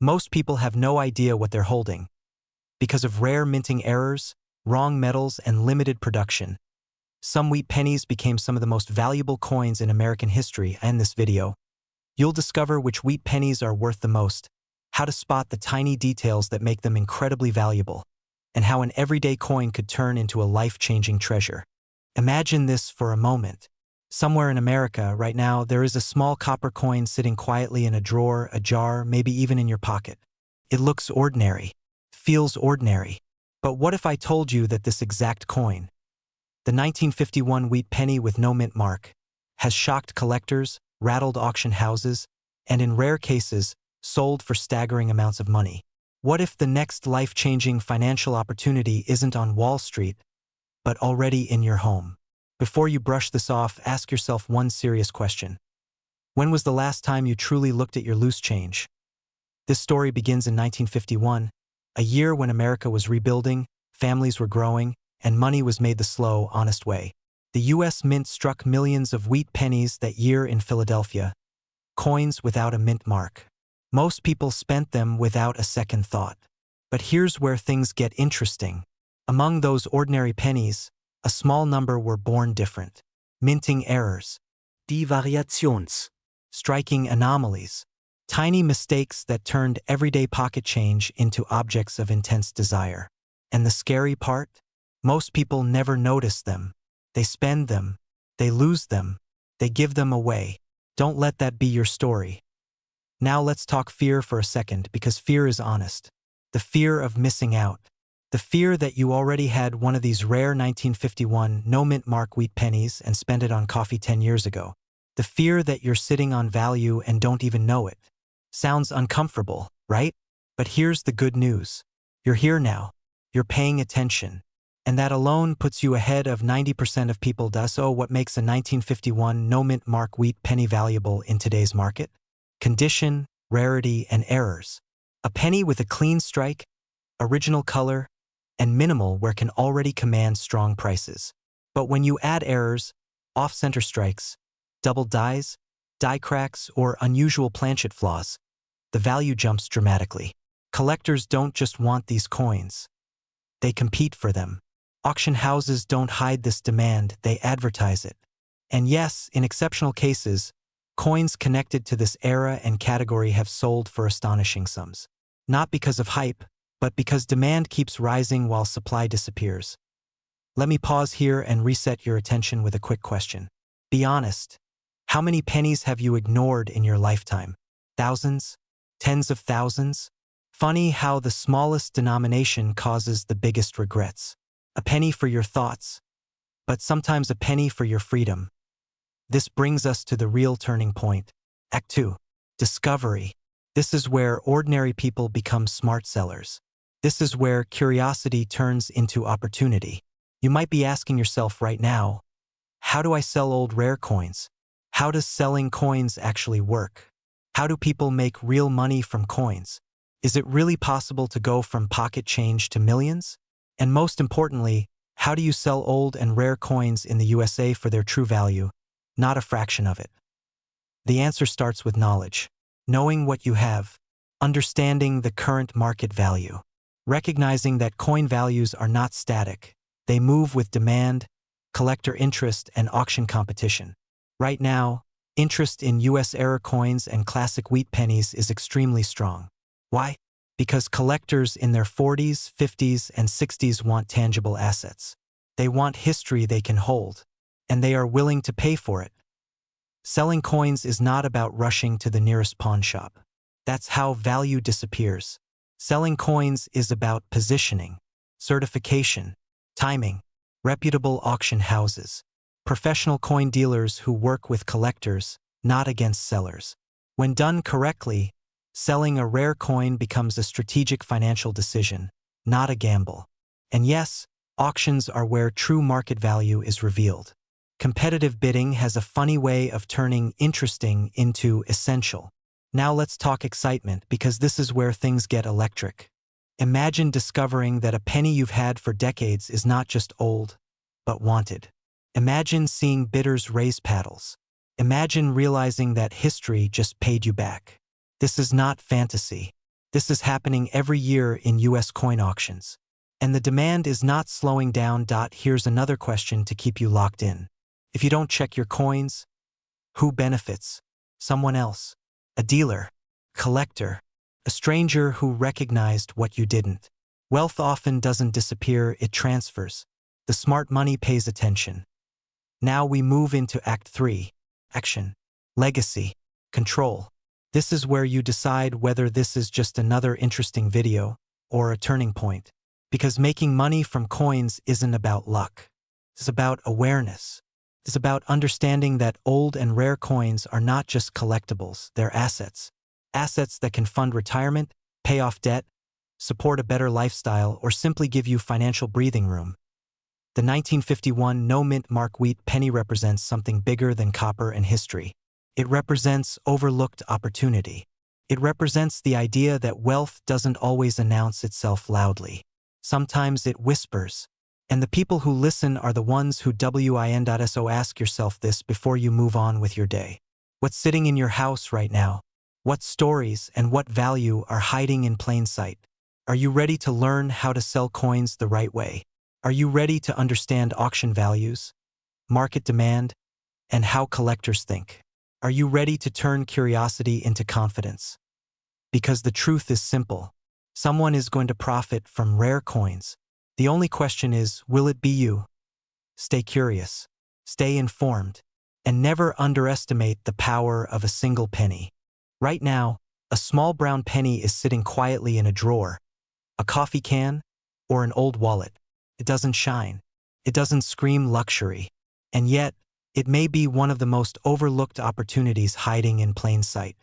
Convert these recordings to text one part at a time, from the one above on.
Most people have no idea what they're holding. Because of rare minting errors, wrong metals, and limited production, some wheat pennies became some of the most valuable coins in American history. In this video, you'll discover which wheat pennies are worth the most, how to spot the tiny details that make them incredibly valuable, and how an everyday coin could turn into a life-changing treasure. Imagine this for a moment. Somewhere in America right now, there is a small copper coin sitting quietly in a drawer, a jar, maybe even in your pocket. It looks ordinary, feels ordinary. But what if I told you that this exact coin, the 1951 wheat penny with no mint mark, has shocked collectors, rattled auction houses, and in rare cases, sold for staggering amounts of money? What if the next life-changing financial opportunity isn't on Wall Street, but already in your home? Before you brush this off, ask yourself one serious question. When was the last time you truly looked at your loose change? This story begins in 1951, a year when America was rebuilding, families were growing, and money was made the slow, honest way. The U.S. Mint struck millions of wheat pennies that year in Philadelphia, coins without a mint mark. Most people spent them without a second thought. But here's where things get interesting. Among those ordinary pennies, a small number were born different. Minting errors, Devariations, striking anomalies, tiny mistakes that turned everyday pocket change into objects of intense desire. And the scary part? Most people never notice them. They spend them, they lose them, they give them away. Don't let that be your story. Now let's talk fear for a second, because fear is honest. The fear of missing out. The fear that you already had one of these rare 1951 no-mint mark wheat pennies and spent it on coffee 10 years ago. The fear that you're sitting on value and don't even know it. Sounds uncomfortable, right? But here's the good news. You're here now. You're paying attention. And that alone puts you ahead of 90% of people. So what makes a 1951 no-mint mark wheat penny valuable in today's market? Condition, rarity, and errors. A penny with a clean strike, original color, and minimal wear can already command strong prices. But when you add errors, off-center strikes, double dies, die cracks, or unusual planchet flaws, the value jumps dramatically. Collectors don't just want these coins. They compete for them. Auction houses don't hide this demand, they advertise it. And yes, in exceptional cases, coins connected to this era and category have sold for astonishing sums. Not because of hype, but because demand keeps rising while supply disappears. Let me pause here and reset your attention with a quick question. Be honest. How many pennies have you ignored in your lifetime? Thousands? Tens of thousands? Funny how the smallest denomination causes the biggest regrets. A penny for your thoughts, but sometimes a penny for your freedom. This brings us to the real turning point. Act 2. Discovery. This is where ordinary people become smart sellers. This is where curiosity turns into opportunity. You might be asking yourself right now, how do I sell old rare coins? How does selling coins actually work? How do people make real money from coins? Is it really possible to go from pocket change to millions? And most importantly, how do you sell old and rare coins in the USA for their true value, not a fraction of it? The answer starts with knowledge. Knowing what you have, understanding the current market value, recognizing that coin values are not static. They move with demand, collector interest, and auction competition. Right now, interest in US era coins and classic wheat pennies is extremely strong. Why? Because collectors in their 40s, 50s, and 60s want tangible assets. They want history they can hold, and they are willing to pay for it. Selling coins is not about rushing to the nearest pawn shop. That's how value disappears. Selling coins is about positioning, certification, timing, reputable auction houses, professional coin dealers who work with collectors, not against sellers. When done correctly, selling a rare coin becomes a strategic financial decision, not a gamble. And yes, auctions are where true market value is revealed. Competitive bidding has a funny way of turning interesting into essential. Now let's talk excitement, because this is where things get electric. Imagine discovering that a penny you've had for decades is not just old, but wanted. Imagine seeing bidders raise paddles. Imagine realizing that history just paid you back. This is not fantasy. This is happening every year in US coin auctions. And the demand is not slowing down. Here's another question to keep you locked in. If you don't check your coins, who benefits? Someone else. A dealer, collector, a stranger who recognized what you didn't. Wealth often doesn't disappear, it transfers. The smart money pays attention. Now we move into Act 3, action, legacy, control. This is where you decide whether this is just another interesting video or a turning point. Because making money from coins isn't about luck. It's about awareness. It's about understanding that old and rare coins are not just collectibles, they're assets. Assets that can fund retirement, pay off debt, support a better lifestyle, or simply give you financial breathing room. The 1951 no-mint mark wheat penny represents something bigger than copper and history. It represents overlooked opportunity. It represents the idea that wealth doesn't always announce itself loudly. Sometimes it whispers. And the people who listen are the ones who win.so. Ask yourself this before you move on with your day. What's sitting in your house right now? What stories and what value are hiding in plain sight? Are you ready to learn how to sell coins the right way? Are you ready to understand auction values, market demand, and how collectors think? Are you ready to turn curiosity into confidence? Because the truth is simple. Someone is going to profit from rare coins. The only question is, will it be you? Stay curious, stay informed, and never underestimate the power of a single penny. Right now, a small brown penny is sitting quietly in a drawer, a coffee can, or an old wallet. It doesn't shine. It doesn't scream luxury. And yet, it may be one of the most overlooked opportunities hiding in plain sight.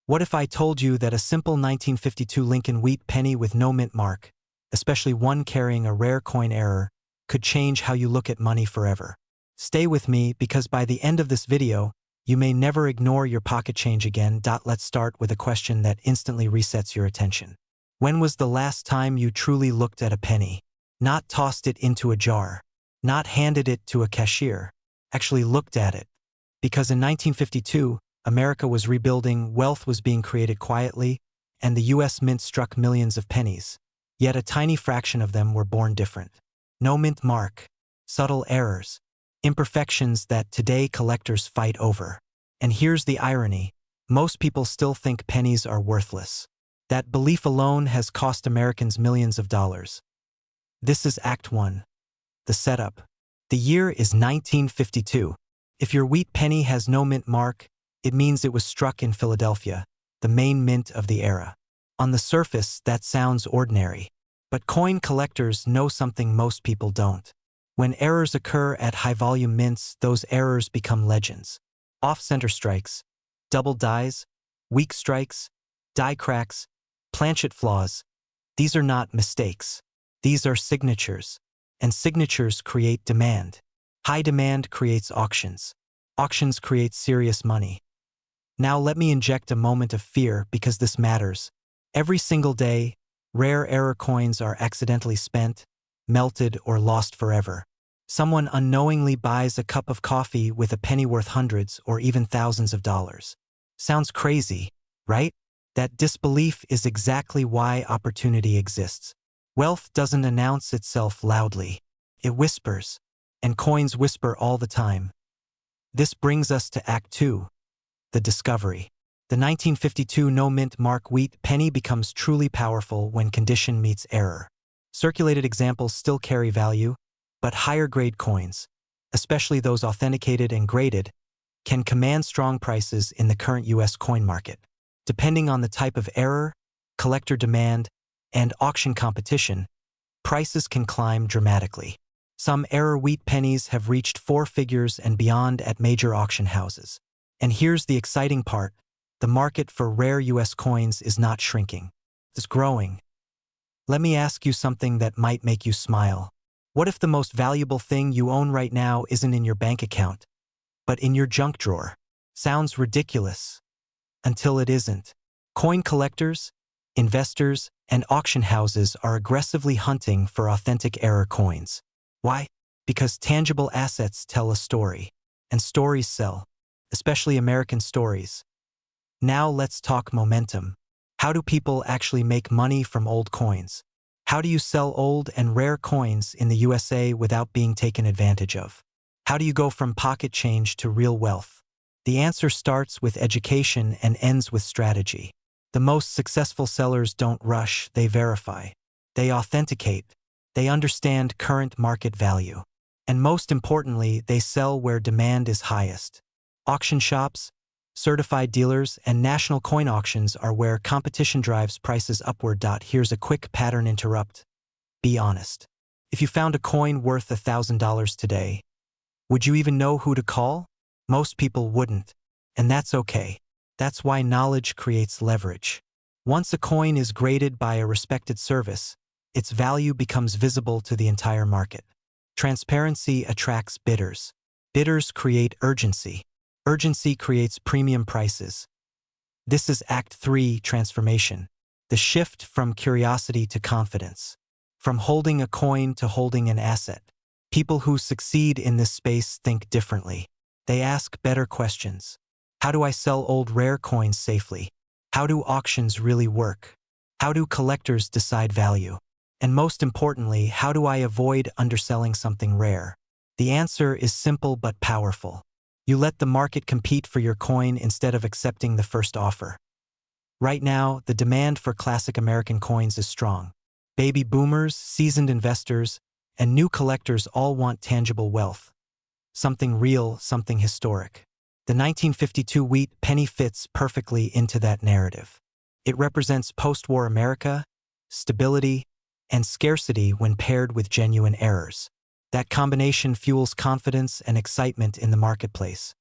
What if I told you that a simple 1952 Lincoln Wheat Penny with no mint mark, especially one carrying a rare coin error, could change how you look at money forever? Stay with me, because by the end of this video, you may never ignore your pocket change again. Let's start with a question that instantly resets your attention. When was the last time you truly looked at a penny? Not tossed it into a jar, not handed it to a cashier, actually looked at it. Because in 1952, America was rebuilding, wealth was being created quietly, and the US Mint struck millions of pennies. Yet a tiny fraction of them were born different. No mint mark, subtle errors, imperfections that today collectors fight over. And here's the irony. Most people still think pennies are worthless. That belief alone has cost Americans millions of dollars. This is Act 1. The setup. The year is 1952. If your wheat penny has no mint mark, it means it was struck in Philadelphia, the main mint of the era. On the surface, that sounds ordinary. But coin collectors know something most people don't. When errors occur at high-volume mints, those errors become legends. Off-center strikes, double dies, weak strikes, die cracks, planchet flaws. These are not mistakes. These are signatures. And signatures create demand. High demand creates auctions. Auctions create serious money. Now let me inject a moment of fear, because this matters. Every single day, rare error coins are accidentally spent, melted, or lost forever. Someone unknowingly buys a cup of coffee with a penny worth hundreds or even thousands of dollars. Sounds crazy, right? That disbelief is exactly why opportunity exists. Wealth doesn't announce itself loudly. It whispers, and coins whisper all the time. This brings us to Act 2, the discovery. The 1952 no-mint mark wheat penny becomes truly powerful when condition meets error. Circulated examples still carry value, but higher-grade coins, especially those authenticated and graded, can command strong prices in the current US coin market. Depending on the type of error, collector demand, and auction competition, prices can climb dramatically. Some error wheat pennies have reached 4 figures and beyond at major auction houses. And here's the exciting part. The market for rare US coins is not shrinking. It's growing. Let me ask you something that might make you smile. What if the most valuable thing you own right now isn't in your bank account, but in your junk drawer? Sounds ridiculous. Until it isn't. Coin collectors, investors, and auction houses are aggressively hunting for authentic error coins. Why? Because tangible assets tell a story. And stories sell. Especially American stories. Now let's talk momentum. How do people actually make money from old coins? How do you sell old and rare coins in the USA without being taken advantage of? How do you go from pocket change to real wealth? The answer starts with education and ends with strategy. The most successful sellers don't rush, they verify. They authenticate. They understand current market value. And most importantly, they sell where demand is highest. Auction shops, certified dealers, and national coin auctions are where competition drives prices upward. Here's a quick pattern interrupt. Be honest. If you found a coin worth $1,000 today, would you even know who to call? Most people wouldn't. And that's okay. That's why knowledge creates leverage. Once a coin is graded by a respected service, its value becomes visible to the entire market. Transparency attracts bidders. Bidders create urgency. Urgency creates premium prices. This is Act 3 transformation, the shift from curiosity to confidence, from holding a coin to holding an asset. People who succeed in this space think differently. They ask better questions. How do I sell old rare coins safely? How do auctions really work? How do collectors decide value? And most importantly, how do I avoid underselling something rare? The answer is simple but powerful. You let the market compete for your coin instead of accepting the first offer. Right now, the demand for classic American coins is strong. Baby boomers, seasoned investors, and new collectors all want tangible wealth. Something real, something historic. The 1952 Wheat Penny fits perfectly into that narrative. It represents post-war America, stability, and scarcity when paired with genuine errors. That combination fuels confidence and excitement in the marketplace.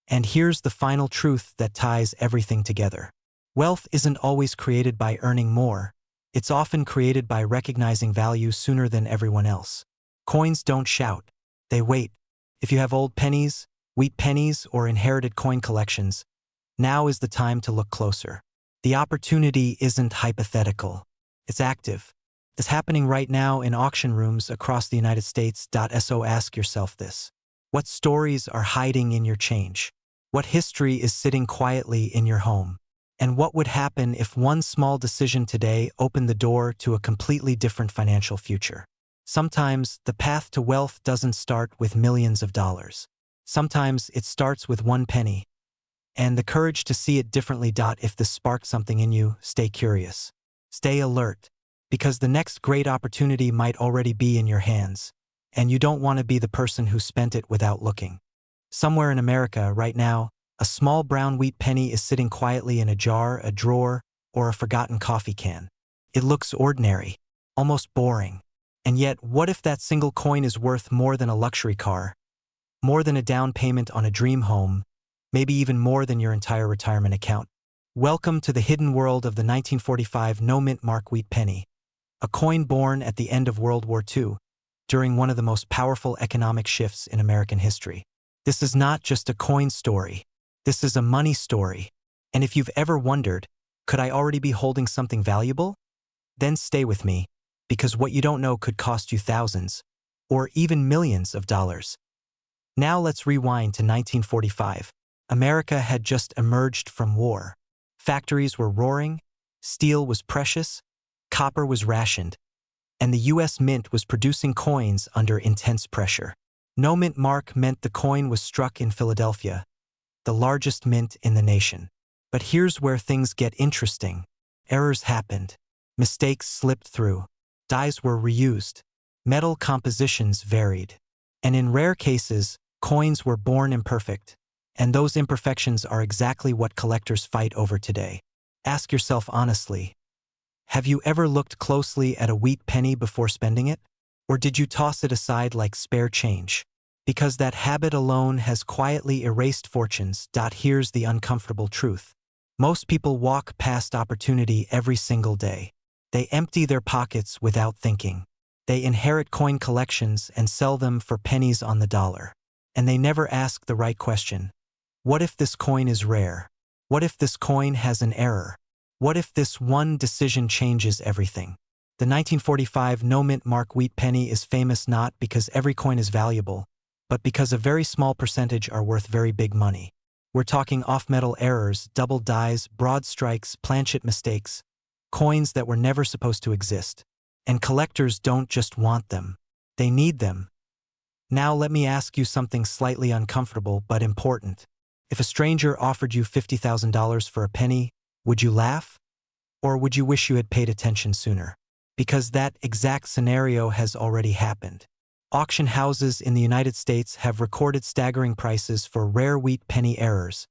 And here's the final truth that ties everything together. Wealth isn't always created by earning more. It's often created by recognizing value sooner than everyone else. Coins don't shout. They wait. If you have old pennies, wheat pennies, or inherited coin collections, now is the time to look closer. The opportunity isn't hypothetical. It's active. It's happening right now in auction rooms across the United States. So ask yourself this. What stories are hiding in your change? What history is sitting quietly in your home? And what would happen if one small decision today opened the door to a completely different financial future? Sometimes the path to wealth doesn't start with millions of dollars. Sometimes it starts with one penny. And the courage to see it differently. If this sparked something in you, stay curious. Stay alert. Because the next great opportunity might already be in your hands, and you don't want to be the person who spent it without looking. Somewhere in America, right now, a small brown wheat penny is sitting quietly in a jar, a drawer, or a forgotten coffee can. It looks ordinary, almost boring. And yet, what if that single coin is worth more than a luxury car, more than a down payment on a dream home, maybe even more than your entire retirement account? Welcome to the hidden world of the 1945 no-mint mark wheat penny. A coin born at the end of World War II, during one of the most powerful economic shifts in American history. This is not just a coin story. This is a money story. And if you've ever wondered, could I already be holding something valuable? Then stay with me, because what you don't know could cost you thousands, or even millions of dollars. Now let's rewind to 1945. America had just emerged from war. Factories were roaring, steel was precious, copper was rationed, and the U.S. Mint was producing coins under intense pressure. No mint mark meant the coin was struck in Philadelphia, the largest mint in the nation. But here's where things get interesting. Errors happened. Mistakes slipped through. Dies were reused. Metal compositions varied. And in rare cases, coins were born imperfect. And those imperfections are exactly what collectors fight over today. Ask yourself honestly, have you ever looked closely at a wheat penny before spending it? Or did you toss it aside like spare change? Because that habit alone has quietly erased fortunes. Here's the uncomfortable truth. Most people walk past opportunity every single day. They empty their pockets without thinking. They inherit coin collections and sell them for pennies on the dollar. And they never ask the right question. What if this coin is rare? What if this coin has an error? What if this one decision changes everything? The 1945 no-mint mark wheat penny is famous not because every coin is valuable, but because a very small percentage are worth very big money. We're talking off-metal errors, double dies, broad strikes, planchet mistakes, coins that were never supposed to exist. And collectors don't just want them. They need them. Now let me ask you something slightly uncomfortable but important. If a stranger offered you $50,000 for a penny, would you laugh? Or would you wish you had paid attention sooner? Because that exact scenario has already happened. Auction houses in the United States have recorded staggering prices for rare wheat penny errors,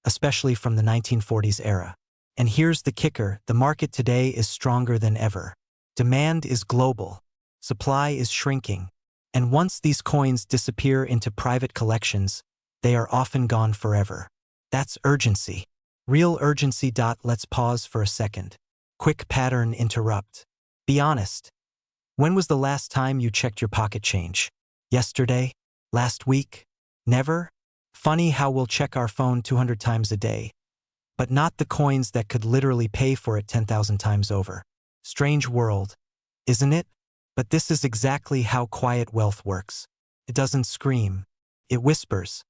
especially from the 1940s era. And here's the kicker: the market today is stronger than ever. Demand is global. Supply is shrinking. And once these coins disappear into private collections, they are often gone forever. That's urgency. Real urgency. Let's pause for a second. Quick pattern interrupt. Be honest. When was the last time you checked your pocket change? Yesterday? Last week? Never? Funny how we'll check our phone 200 times a day, but not the coins that could literally pay for it 10,000 times over. Strange world, isn't it? But this is exactly how quiet wealth works. It doesn't scream. It whispers.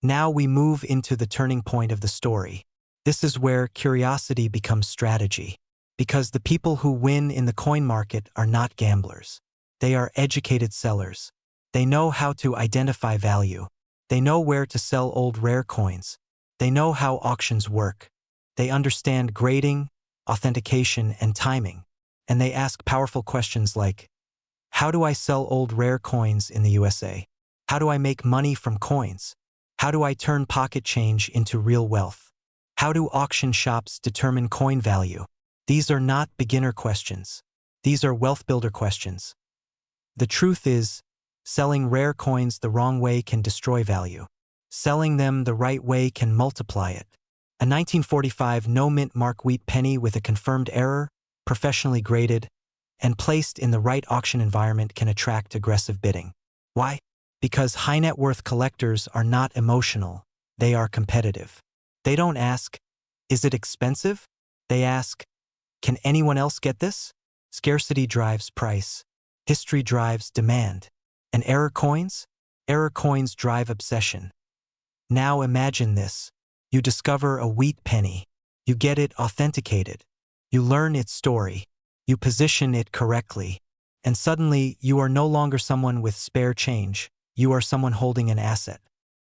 Now we move into the turning point of the story. This is where curiosity becomes strategy. Because the people who win in the coin market are not gamblers. They are educated sellers. They know how to identify value. They know where to sell old rare coins. They know how auctions work. They understand grading, authentication, and timing. And they ask powerful questions like, how do I sell old rare coins in the USA? How do I make money from coins? How do I turn pocket change into real wealth? How do auction shops determine coin value? These are not beginner questions. These are wealth builder questions. The truth is, selling rare coins the wrong way can destroy value. Selling them the right way can multiply it. A 1945 no-mint mark wheat penny with a confirmed error, professionally graded, and placed in the right auction environment can attract aggressive bidding. Why? Because high net worth collectors are not emotional, they are competitive. They don't ask, is it expensive? They ask, can anyone else get this? Scarcity drives price. History drives demand. And error coins? Error coins drive obsession. Now imagine this. You discover a wheat penny. You get it authenticated. You learn its story. You position it correctly. And suddenly, you are no longer someone with spare change. You are someone holding an asset.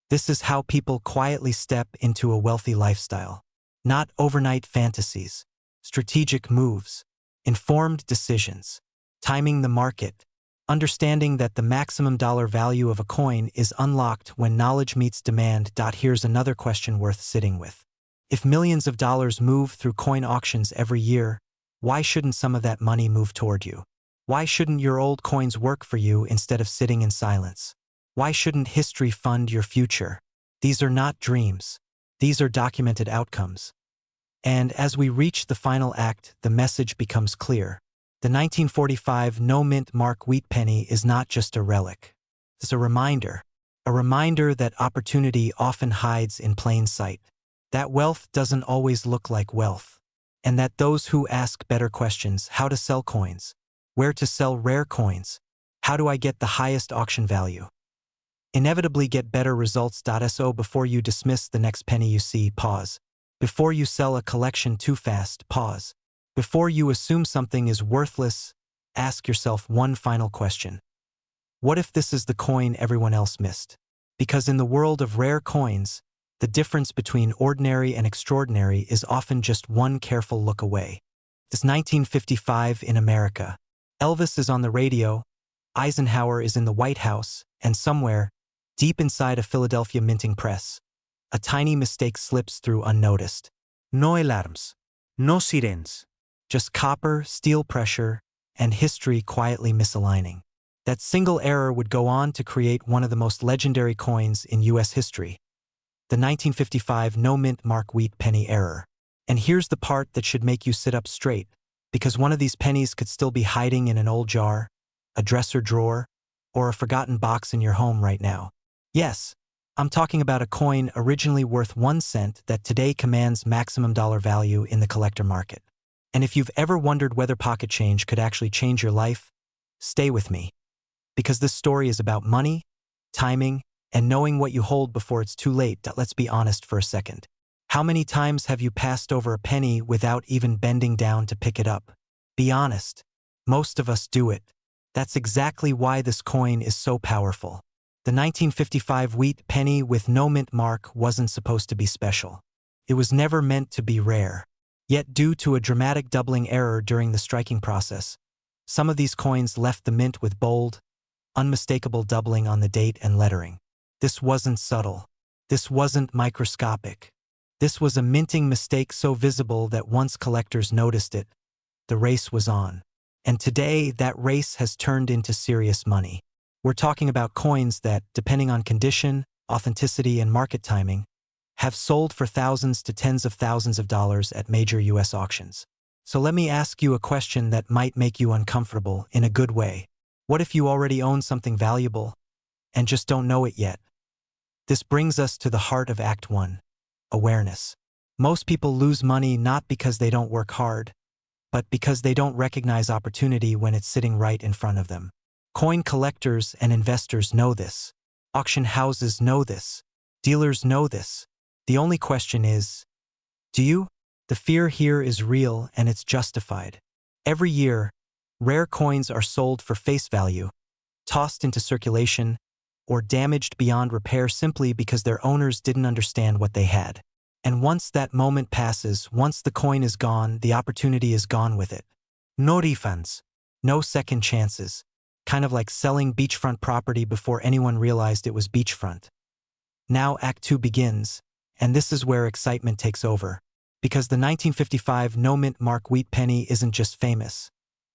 This is how people quietly step into a wealthy lifestyle. Not overnight fantasies. Strategic moves, informed decisions, timing the market, understanding that the maximum dollar value of a coin is unlocked when knowledge meets demand. Here's another question worth sitting with. If millions of dollars move through coin auctions every year, why shouldn't some of that money move toward you? Why shouldn't your old coins work for you instead of sitting in silence? Why shouldn't history fund your future? These are not dreams. These are documented outcomes. And as we reach the final act, the message becomes clear. The 1945 no-mint mark wheat penny is not just a relic. It's a reminder that opportunity often hides in plain sight, that wealth doesn't always look like wealth, and that those who ask better questions, how to sell coins, where to sell rare coins, how do I get the highest auction value, inevitably get better results. So before you dismiss the next penny you see, pause. Before you sell a collection too fast, pause. Before you assume something is worthless, ask yourself one final question. What if this is the coin everyone else missed? Because in the world of rare coins, the difference between ordinary and extraordinary is often just one careful look away. It's 1955 in America. Elvis is on the radio, Eisenhower is in the White House, and somewhere, deep inside a Philadelphia minting press, a tiny mistake slips through unnoticed. No alarms. No sirens. Just copper, steel pressure, and history quietly misaligning. That single error would go on to create one of the most legendary coins in U.S. history. The 1955 no-mint mark wheat penny error. And here's the part that should make you sit up straight, because one of these pennies could still be hiding in an old jar, a dresser drawer, or a forgotten box in your home right now. Yes, I'm talking about a coin originally worth 1 cent that today commands maximum dollar value in the collector market. And if you've ever wondered whether pocket change could actually change your life, stay with me. Because this story is about money, timing, and knowing what you hold before it's too late. Let's be honest for a second. How many times have you passed over a penny without even bending down to pick it up? Be honest. Most of us do it. That's exactly why this coin is so powerful. The 1955 wheat penny with no mint mark wasn't supposed to be special. It was never meant to be rare. Yet due to a dramatic doubling error during the striking process, some of these coins left the mint with bold, unmistakable doubling on the date and lettering. This wasn't subtle. This wasn't microscopic. This was a minting mistake so visible that once collectors noticed it, the race was on. And today, that race has turned into serious money. We're talking about coins that, depending on condition, authenticity, and market timing, have sold for thousands to tens of thousands of dollars at major US auctions. So let me ask you a question that might make you uncomfortable in a good way. What if you already own something valuable and just don't know it yet? This brings us to the heart of Act 1, awareness. Most people lose money not because they don't work hard, but because they don't recognize opportunity when it's sitting right in front of them. Coin collectors and investors know this. Auction houses know this. Dealers know this. The only question is, do you? The fear here is real and it's justified. Every year, rare coins are sold for face value, tossed into circulation, or damaged beyond repair simply because their owners didn't understand what they had. And once that moment passes, once the coin is gone, the opportunity is gone with it. No refunds, no second chances, kind of like selling beachfront property before anyone realized it was beachfront. Now Act 2 begins, and this is where excitement takes over. Because the 1955 no-mint mark wheat penny isn't just famous.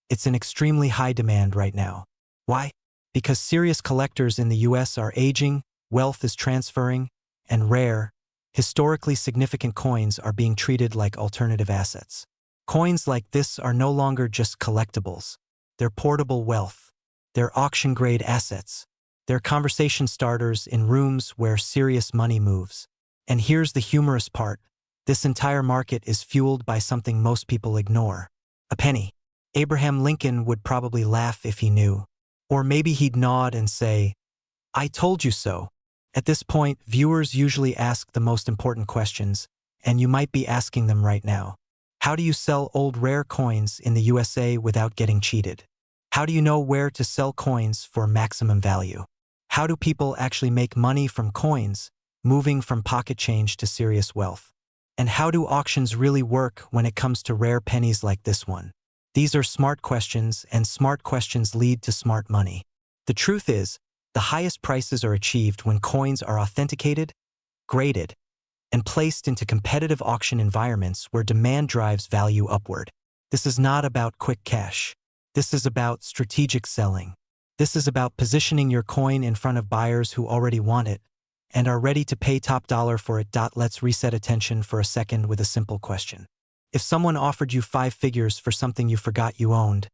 It's in extremely high demand right now. Why? Because serious collectors in the US are aging, wealth is transferring, and rare, historically significant coins are being treated like alternative assets. Coins like this are no longer just collectibles. They're portable wealth. They're auction-grade assets. They're conversation starters in rooms where serious money moves. And here's the humorous part. This entire market is fueled by something most people ignore. A penny. Abraham Lincoln would probably laugh if he knew. Or maybe he'd nod and say, "I told you so." At this point, viewers usually ask the most important questions, and you might be asking them right now. How do you sell old rare coins in the USA without getting cheated? How do you know where to sell coins for maximum value? How do people actually make money from coins, moving from pocket change to serious wealth? And how do auctions really work when it comes to rare pennies like this one? These are smart questions, and smart questions lead to smart money. The truth is, the highest prices are achieved when coins are authenticated, graded, and placed into competitive auction environments where demand drives value upward. This is not about quick cash. This is about strategic selling. This is about positioning your coin in front of buyers who already want it and are ready to pay top dollar for it. Let's reset attention for a second with a simple question. If someone offered you 5 figures for something you forgot you owned,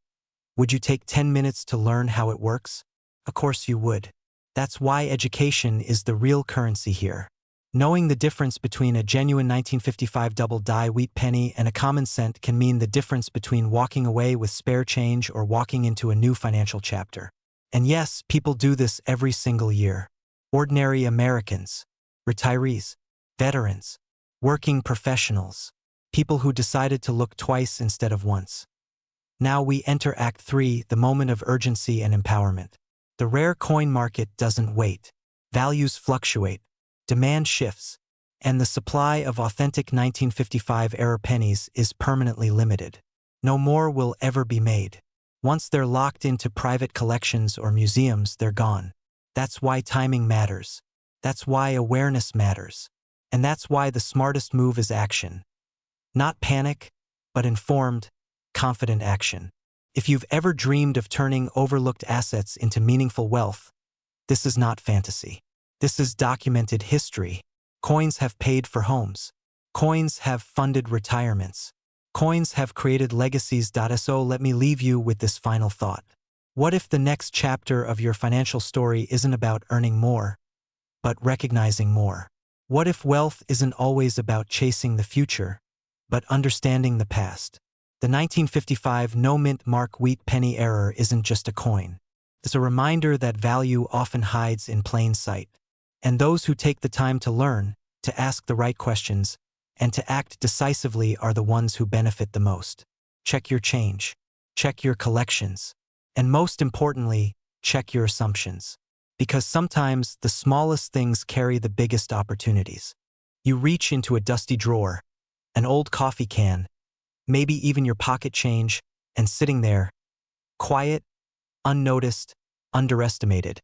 would you take 10 minutes to learn how it works? Of course you would. That's why education is the real currency here. Knowing the difference between a genuine 1955 double-die wheat penny and a common cent can mean the difference between walking away with spare change or walking into a new financial chapter. And yes, people do this every single year. Ordinary Americans, retirees, veterans, working professionals, people who decided to look twice instead of once. Now we enter Act 3, the moment of urgency and empowerment. The rare coin market doesn't wait. Values fluctuate, demand shifts, and the supply of authentic 1955-era pennies is permanently limited. No more will ever be made. Once they're locked into private collections or museums, they're gone. That's why timing matters. That's why awareness matters. And that's why the smartest move is action. Not panic, but informed, confident action. If you've ever dreamed of turning overlooked assets into meaningful wealth, this is not fantasy. This is documented history. Coins have paid for homes. Coins have funded retirements. Coins have created legacies. So let me leave you with this final thought. What if the next chapter of your financial story isn't about earning more, but recognizing more? What if wealth isn't always about chasing the future, but understanding the past? The 1955 no-mint mark wheat penny error isn't just a coin. It's a reminder that value often hides in plain sight. And those who take the time to learn, to ask the right questions, and to act decisively are the ones who benefit the most. Check your change. Check your collections. And most importantly, check your assumptions. Because sometimes the smallest things carry the biggest opportunities. You reach into a dusty drawer, an old coffee can, maybe even your pocket change, and sitting there, quiet, unnoticed, underestimated,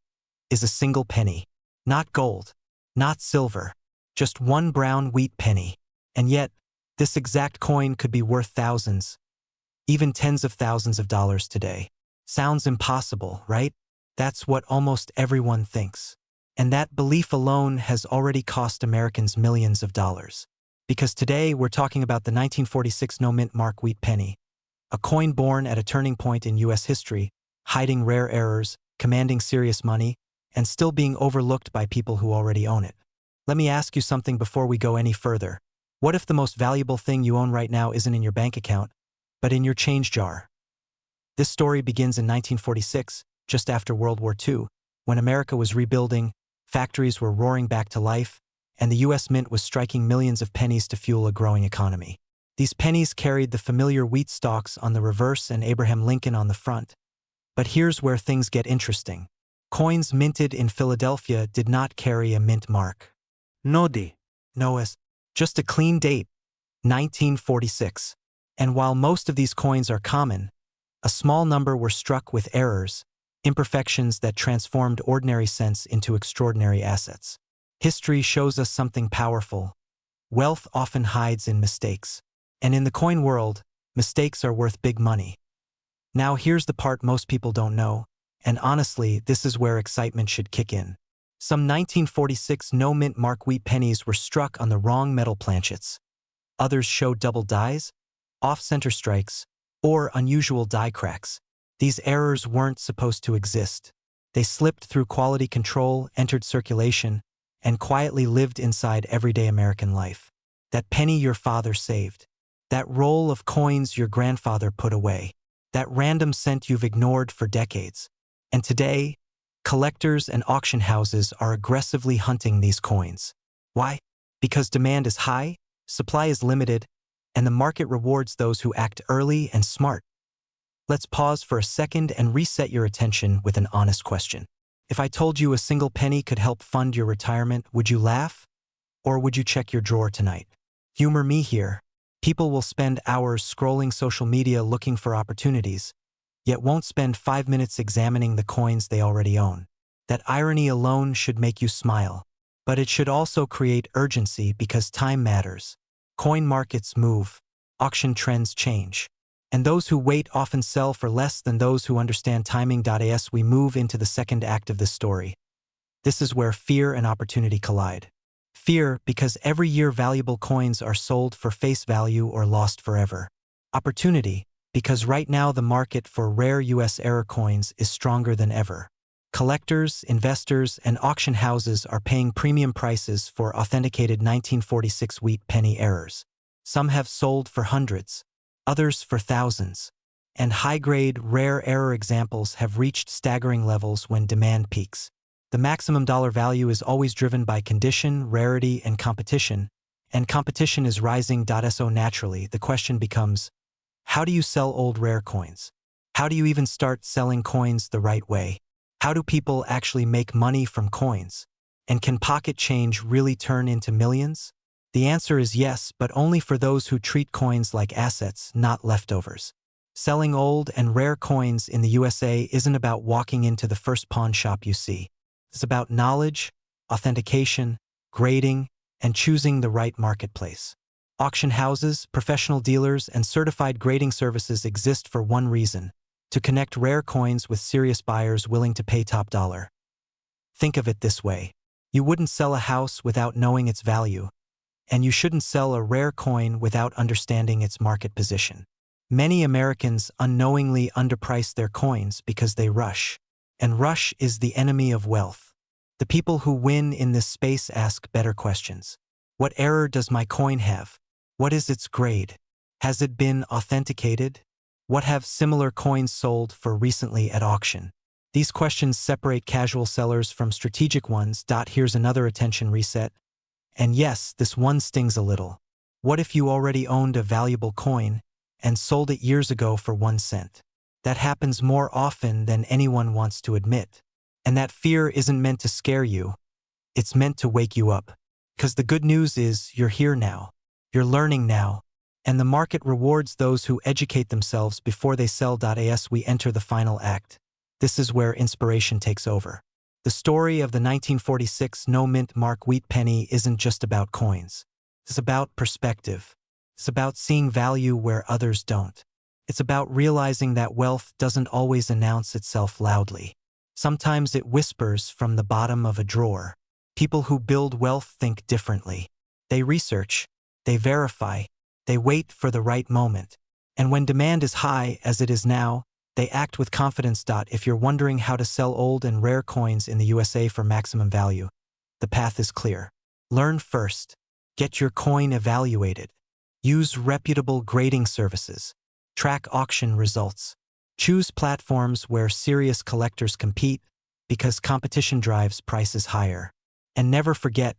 is a single penny. Not gold, not silver, just one brown wheat penny. And yet, this exact coin could be worth thousands, even tens of thousands of dollars today. Sounds impossible, right? That's what almost everyone thinks. And that belief alone has already cost Americans millions of dollars. Because today we're talking about the 1946 no-mint mark wheat penny, a coin born at a turning point in U.S. history, hiding rare errors, commanding serious money, and still being overlooked by people who already own it. Let me ask you something before we go any further. What if the most valuable thing you own right now isn't in your bank account, but in your change jar? This story begins in 1946, just after World War II, when America was rebuilding, factories were roaring back to life, and the U.S. Mint was striking millions of pennies to fuel a growing economy. These pennies carried the familiar wheat stalks on the reverse and Abraham Lincoln on the front. But here's where things get interesting. Coins minted in Philadelphia did not carry a mint mark. No, just a clean date, 1946. And while most of these coins are common, a small number were struck with errors, imperfections that transformed ordinary cents into extraordinary assets. History shows us something powerful. Wealth often hides in mistakes. And in the coin world, mistakes are worth big money. Now here's the part most people don't know, and honestly, this is where excitement should kick in. Some 1946 no-mint mark wheat pennies were struck on the wrong metal planchets. Others showed double dies, off-center strikes, or unusual die cracks. These errors weren't supposed to exist. They slipped through quality control, entered circulation, and quietly lived inside everyday American life. That penny your father saved. That roll of coins your grandfather put away. That random cent you've ignored for decades. And today, collectors and auction houses are aggressively hunting these coins. Why? Because demand is high, supply is limited, and the market rewards those who act early and smart. Let's pause for a second and reset your attention with an honest question. If I told you a single penny could help fund your retirement, would you laugh? Or would you check your drawer tonight? Humor me here. People will spend hours scrolling social media looking for opportunities, yet won't spend 5 minutes examining the coins they already own. That irony alone should make you smile. But it should also create urgency because time matters. Coin markets move, auction trends change. And those who wait often sell for less than those who understand timing. As we move into the second act of this story, this is where fear and opportunity collide. Fear, because every year valuable coins are sold for face value or lost forever. Opportunity, because right now the market for rare U.S. error coins is stronger than ever. Collectors, investors, and auction houses are paying premium prices for authenticated 1946 wheat penny errors. Some have sold for hundreds, others for thousands. And high-grade, rare error examples have reached staggering levels when demand peaks. The maximum dollar value is always driven by condition, rarity, and competition is rising. So naturally, the question becomes, how do you sell old rare coins? How do you even start selling coins the right way? How do people actually make money from coins? And can pocket change really turn into millions? The answer is yes, but only for those who treat coins like assets, not leftovers. Selling old and rare coins in the USA isn't about walking into the first pawn shop you see. It's about knowledge, authentication, grading, and choosing the right marketplace. Auction houses, professional dealers, and certified grading services exist for one reason: to connect rare coins with serious buyers willing to pay top dollar. Think of it this way. You wouldn't sell a house without knowing its value, and you shouldn't sell a rare coin without understanding its market position. Many Americans unknowingly underprice their coins because they rush. And rush is the enemy of wealth. The people who win in this space ask better questions. What error does my coin have? What is its grade? Has it been authenticated? What have similar coins sold for recently at auction? These questions separate casual sellers from strategic ones. Here's another attention reset. And yes, this one stings a little. What if you already owned a valuable coin and sold it years ago for 1 cent? That happens more often than anyone wants to admit. And that fear isn't meant to scare you. It's meant to wake you up. Because the good news is you're here now. You're learning now. And the market rewards those who educate themselves before they sell. As we enter the final act, this is where inspiration takes over. The story of the 1946 no-mint mark wheat penny isn't just about coins. It's about perspective. It's about seeing value where others don't. It's about realizing that wealth doesn't always announce itself loudly. Sometimes it whispers from the bottom of a drawer. People who build wealth think differently. They research, they verify, they wait for the right moment. And when demand is high, as it is now, they act with confidence. If you're wondering how to sell old and rare coins in the USA for maximum value, the path is clear. Learn first. Get your coin evaluated. Use reputable grading services. Track auction results. Choose platforms where serious collectors compete, because competition drives prices higher. And never forget,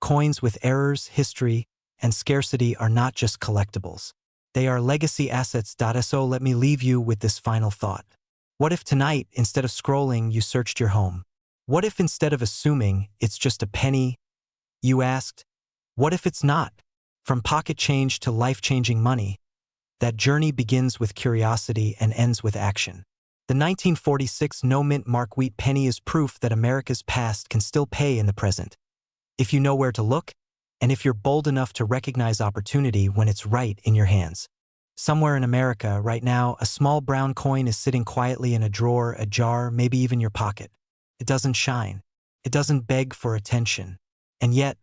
coins with errors, history, and scarcity are not just collectibles. They are legacy assets. So let me leave you with this final thought. What if tonight, instead of scrolling, you searched your home? What if instead of assuming it's just a penny, you asked, what if it's not? From pocket change to life-changing money, that journey begins with curiosity and ends with action. The 1946 no-mint mark wheat penny is proof that America's past can still pay in the present. If you know where to look, and if you're bold enough to recognize opportunity when it's right in your hands. Somewhere in America, right now, a small brown coin is sitting quietly in a drawer, a jar, maybe even your pocket. It doesn't shine. It doesn't beg for attention. And yet,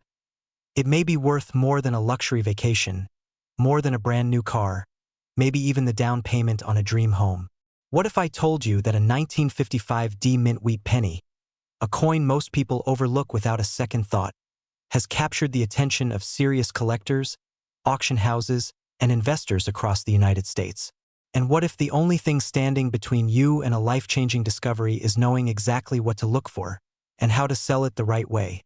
it may be worth more than a luxury vacation, more than a brand new car, maybe even the down payment on a dream home. What if I told you that a 1955 mint wheat penny, a coin most people overlook without a second thought, has captured the attention of serious collectors, auction houses, and investors across the United States? And what if the only thing standing between you and a life-changing discovery is knowing exactly what to look for and how to sell it the right way?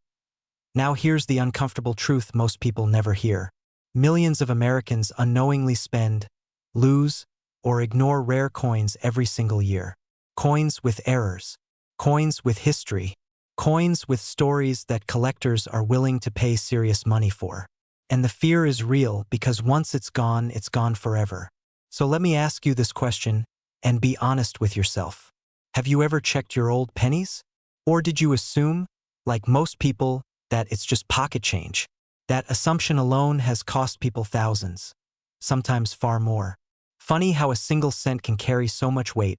Now here's the uncomfortable truth most people never hear. Millions of Americans unknowingly spend, lose, or ignore rare coins every single year. Coins with errors. Coins with history. Coins with stories that collectors are willing to pay serious money for. And the fear is real because once it's gone forever. So let me ask you this question, and be honest with yourself. Have you ever checked your old pennies? Or did you assume, like most people, that it's just pocket change? That assumption alone has cost people thousands, sometimes far more. Funny how a single cent can carry so much weight,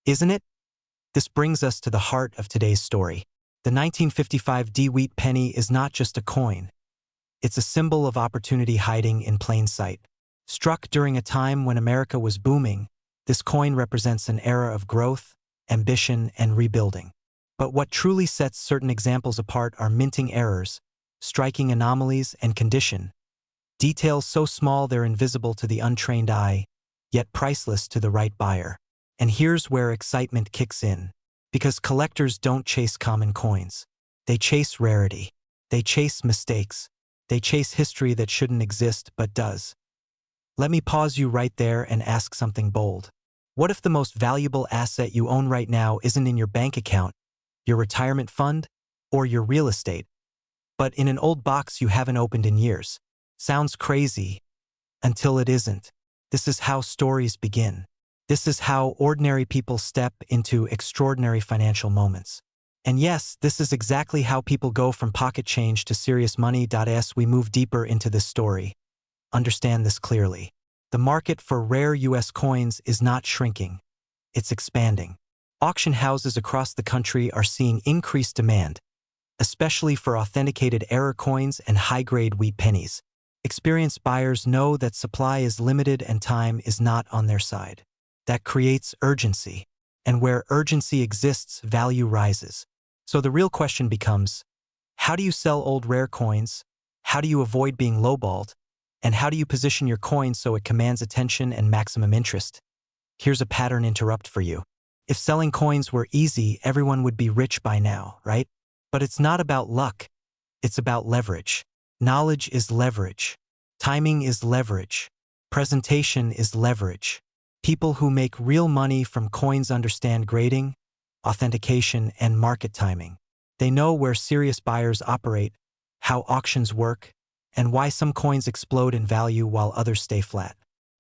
isn't it? This brings us to the heart of today's story. The 1955 wheat penny is not just a coin. It's a symbol of opportunity hiding in plain sight. Struck during a time when America was booming, this coin represents an era of growth, ambition, and rebuilding. But what truly sets certain examples apart are minting errors, striking anomalies, and condition. Details so small they're invisible to the untrained eye, yet priceless to the right buyer. And here's where excitement kicks in. Because collectors don't chase common coins. They chase rarity. They chase mistakes. They chase history that shouldn't exist but does. Let me pause you right there and ask something bold. What if the most valuable asset you own right now isn't in your bank account, your retirement fund, or your real estate, but in an old box you haven't opened in years? Sounds crazy, until it isn't. This is how stories begin. This is how ordinary people step into extraordinary financial moments. And yes, this is exactly how people go from pocket change to serious money. As we move deeper into this story, understand this clearly. The market for rare U.S. coins is not shrinking. It's expanding. Auction houses across the country are seeing increased demand, especially for authenticated error coins and high-grade wheat pennies. Experienced buyers know that supply is limited and time is not on their side. That creates urgency. And where urgency exists, value rises. So the real question becomes, how do you sell old rare coins? How do you avoid being lowballed? And how do you position your coin so it commands attention and maximum interest? Here's a pattern interrupt for you. If selling coins were easy, everyone would be rich by now, right? But it's not about luck. It's about leverage. Knowledge is leverage. Timing is leverage. Presentation is leverage. People who make real money from coins understand grading, authentication, and market timing. They know where serious buyers operate, how auctions work, and why some coins explode in value while others stay flat.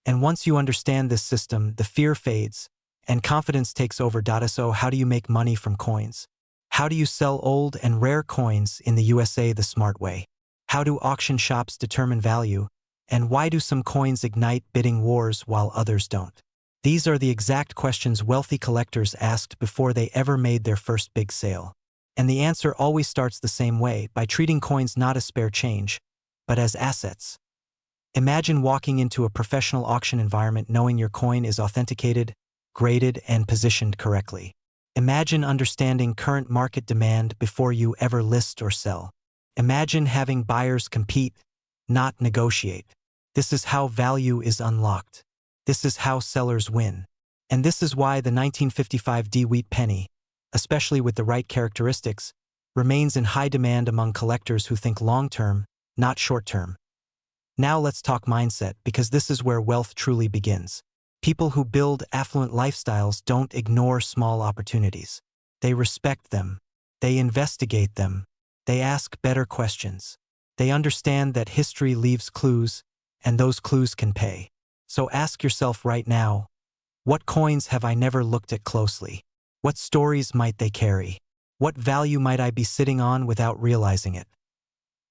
And once you understand this system, the fear fades, and confidence takes over. So how do you make money from coins? How do you sell old and rare coins in the USA the smart way? How do auction shops determine value? And why do some coins ignite bidding wars while others don't? These are the exact questions wealthy collectors asked before they ever made their first big sale. And the answer always starts the same way, by treating coins not as spare change, but as assets. Imagine walking into a professional auction environment knowing your coin is authenticated, graded, and positioned correctly. Imagine understanding current market demand before you ever list or sell. Imagine having buyers compete, not negotiate. This is how value is unlocked. This is how sellers win. And this is why the 1955 Wheat Penny, especially with the right characteristics, remains in high demand among collectors who think long-term, not short-term. Now let's talk mindset, because this is where wealth truly begins. People who build affluent lifestyles don't ignore small opportunities. They respect them. They investigate them. They ask better questions. They understand that history leaves clues, and those clues can pay. So ask yourself right now, what coins have I never looked at closely? What stories might they carry? What value might I be sitting on without realizing it?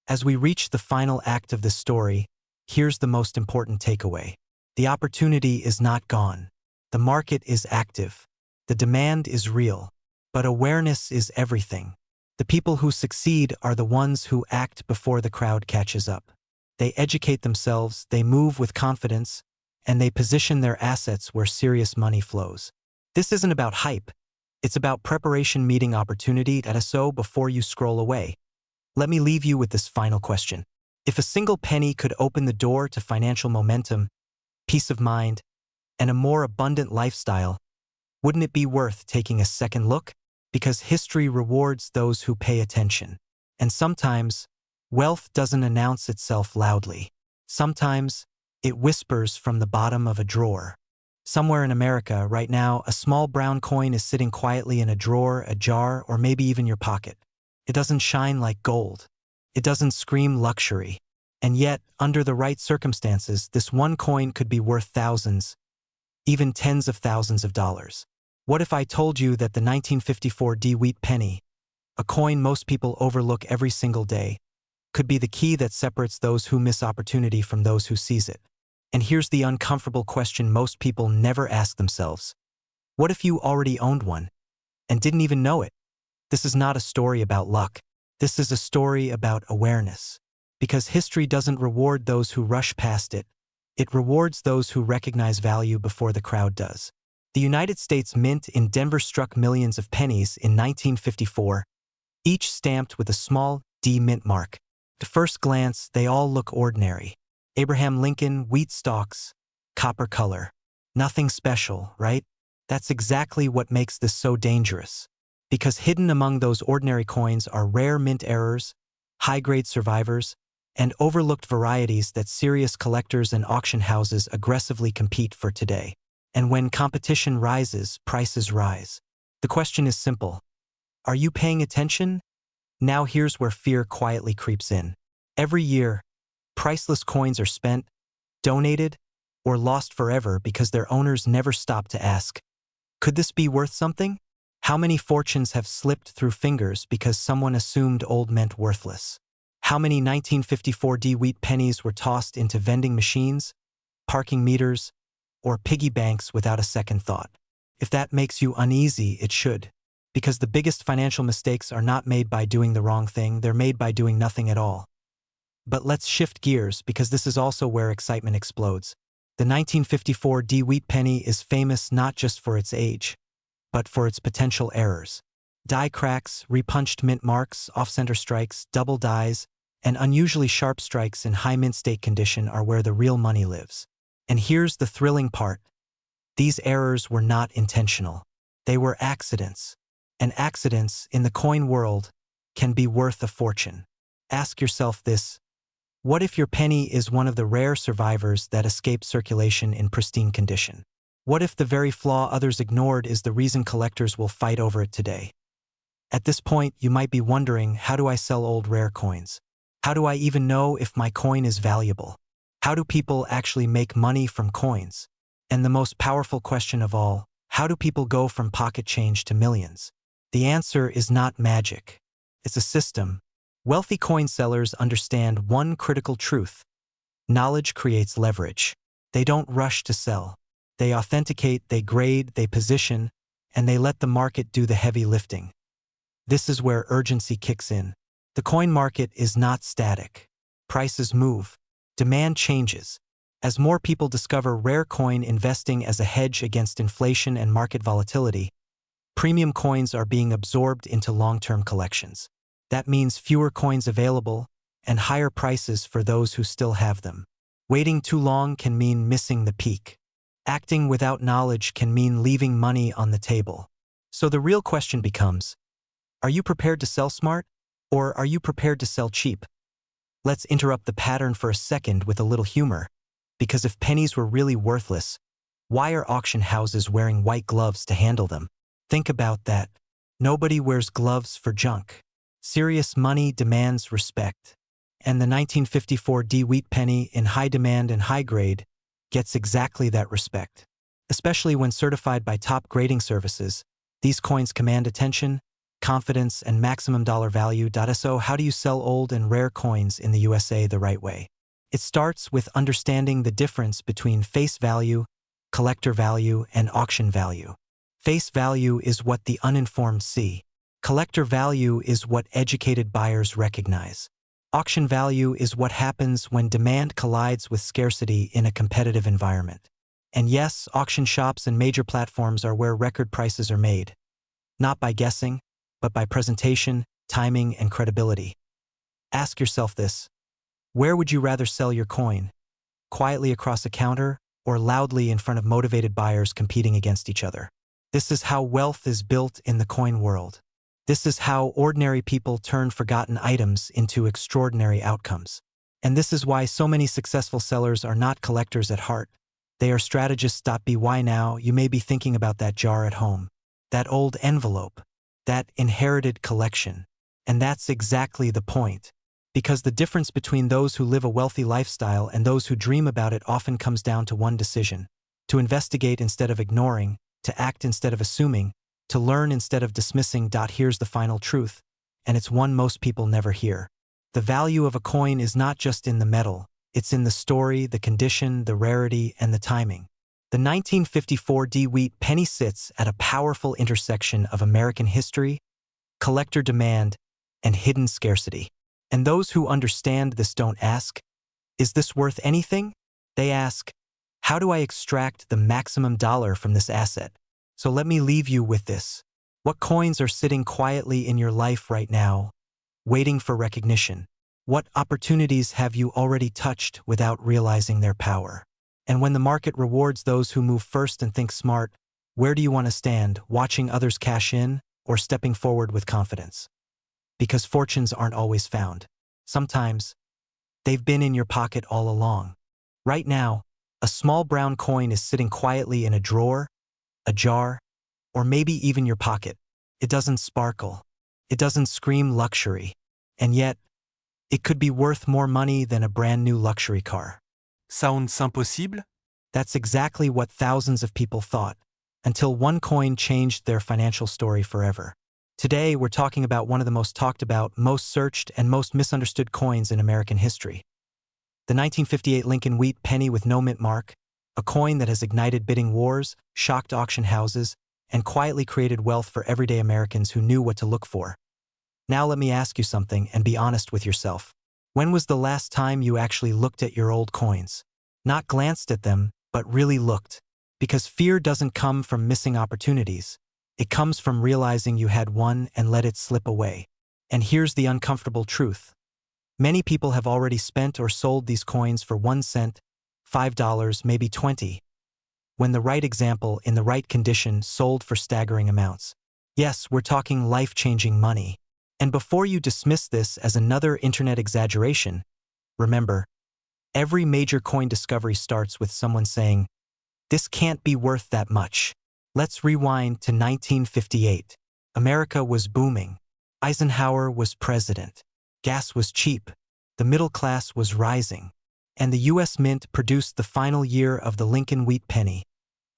As we reach the final act of this story, here's the most important takeaway. The opportunity is not gone. The market is active. The demand is real. But awareness is everything. The people who succeed are the ones who act before the crowd catches up. They educate themselves, they move with confidence, and they position their assets where serious money flows. This isn't about hype. It's about preparation meeting opportunity. So before you scroll away, let me leave you with this final question. If a single penny could open the door to financial momentum, peace of mind, and a more abundant lifestyle, wouldn't it be worth taking a second look? Because history rewards those who pay attention. And sometimes, wealth doesn't announce itself loudly. Sometimes, it whispers from the bottom of a drawer. Somewhere in America, right now, a small brown coin is sitting quietly in a drawer, a jar, or maybe even your pocket. It doesn't shine like gold. It doesn't scream luxury. And yet, under the right circumstances, this one coin could be worth thousands, even tens of thousands of dollars. What if I told you that the 1954 Wheat Penny, a coin most people overlook every single day, could be the key that separates those who miss opportunity from those who seize it? And here's the uncomfortable question most people never ask themselves. What if you already owned one and didn't even know it? This is not a story about luck. This is a story about awareness. Because history doesn't reward those who rush past it. It rewards those who recognize value before the crowd does. The United States Mint in Denver struck millions of pennies in 1954, each stamped with a small D mint mark. At first glance, they all look ordinary. Abraham Lincoln wheat stalks, copper color. Nothing special, right? That's exactly what makes this so dangerous. Because hidden among those ordinary coins are rare mint errors, high-grade survivors, and overlooked varieties that serious collectors and auction houses aggressively compete for today. And when competition rises, prices rise. The question is simple. Are you paying attention? Now here's where fear quietly creeps in. Every year, priceless coins are spent, donated, or lost forever because their owners never stop to ask, could this be worth something? How many fortunes have slipped through fingers because someone assumed old meant worthless? How many 1954 Wheat pennies were tossed into vending machines, parking meters, or piggy banks without a second thought? If that makes you uneasy, it should. Because the biggest financial mistakes are not made by doing the wrong thing, they're made by doing nothing at all. But let's shift gears, because this is also where excitement explodes. The 1954 Wheat Penny is famous not just for its age, but for its potential errors. Die cracks, repunched mint marks, off-center strikes, double dies, and unusually sharp strikes in high mint state condition are where the real money lives. And here's the thrilling part. These errors were not intentional. They were accidents. And accidents in the coin world can be worth a fortune. Ask yourself this: what if your penny is one of the rare survivors that escaped circulation in pristine condition? What if the very flaw others ignored is the reason collectors will fight over it today? At this point, you might be wondering, how do I sell old rare coins? How do I even know if my coin is valuable? How do people actually make money from coins? And the most powerful question of all, how do people go from pocket change to millions? The answer is not magic. It's a system. Wealthy coin sellers understand one critical truth: knowledge creates leverage. They don't rush to sell. They authenticate, they grade, they position, and they let the market do the heavy lifting. This is where urgency kicks in. The coin market is not static. Prices move. Demand changes. As more people discover rare coin investing as a hedge against inflation and market volatility, premium coins are being absorbed into long-term collections. That means fewer coins available and higher prices for those who still have them. Waiting too long can mean missing the peak. Acting without knowledge can mean leaving money on the table. So the real question becomes, are you prepared to sell smart, or are you prepared to sell cheap? Let's interrupt the pattern for a second with a little humor. Because if pennies were really worthless, why are auction houses wearing white gloves to handle them? Think about that. Nobody wears gloves for junk. Serious money demands respect. And the 1954 Wheat Penny, in high demand and high grade, gets exactly that respect. Especially when certified by top grading services, these coins command attention, confidence, and maximum dollar value. So how do you sell old and rare coins in the USA the right way? It starts with understanding the difference between face value, collector value, and auction value. Face value is what the uninformed see. Collector value is what educated buyers recognize. Auction value is what happens when demand collides with scarcity in a competitive environment. And yes, auction shops and major platforms are where record prices are made. Not by guessing, but by presentation, timing, and credibility. Ask yourself this: where would you rather sell your coin? Quietly across a counter, or loudly in front of motivated buyers competing against each other? This is how wealth is built in the coin world. This is how ordinary people turn forgotten items into extraordinary outcomes. And this is why so many successful sellers are not collectors at heart. They are strategists. Why now? You may be thinking about that jar at home, that old envelope, that inherited collection. And that's exactly the point. Because the difference between those who live a wealthy lifestyle and those who dream about it often comes down to one decision: to investigate instead of ignoring, to act instead of assuming, to learn instead of dismissing. Here's the final truth, and it's one most people never hear. The value of a coin is not just in the metal, it's in the story, the condition, the rarity, and the timing. The 1954 Wheat Penny sits at a powerful intersection of American history, collector demand, and hidden scarcity. And those who understand this don't ask, "Is this worth anything?" They ask, "How do I extract the maximum dollar from this asset?" So let me leave you with this. What coins are sitting quietly in your life right now, waiting for recognition? What opportunities have you already touched without realizing their power? And when the market rewards those who move first and think smart, where do you want to stand, watching others cash in or stepping forward with confidence? Because fortunes aren't always found. Sometimes, they've been in your pocket all along. Right now, a small brown coin is sitting quietly in a drawer, a jar, or maybe even your pocket. It doesn't sparkle. It doesn't scream luxury. And yet, it could be worth more money than a brand new luxury car. Sounds impossible? That's exactly what thousands of people thought, until one coin changed their financial story forever. Today, we're talking about one of the most talked about, most searched, and most misunderstood coins in American history. The 1958 Lincoln Wheat Penny with no mint mark, a coin that has ignited bidding wars, shocked auction houses, and quietly created wealth for everyday Americans who knew what to look for. Now let me ask you something and be honest with yourself. When was the last time you actually looked at your old coins? Not glanced at them, but really looked. Because fear doesn't come from missing opportunities. It comes from realizing you had one and let it slip away. And here's the uncomfortable truth. Many people have already spent or sold these coins for 1 cent, $5, maybe 20. when the right example in the right condition sold for staggering amounts. Yes, we're talking life-changing money. And before you dismiss this as another internet exaggeration, remember, every major coin discovery starts with someone saying, "This can't be worth that much." Let's rewind to 1958. America was booming. Eisenhower was president. Gas was cheap. The middle class was rising. And the U.S. Mint produced the final year of the Lincoln Wheat Penny,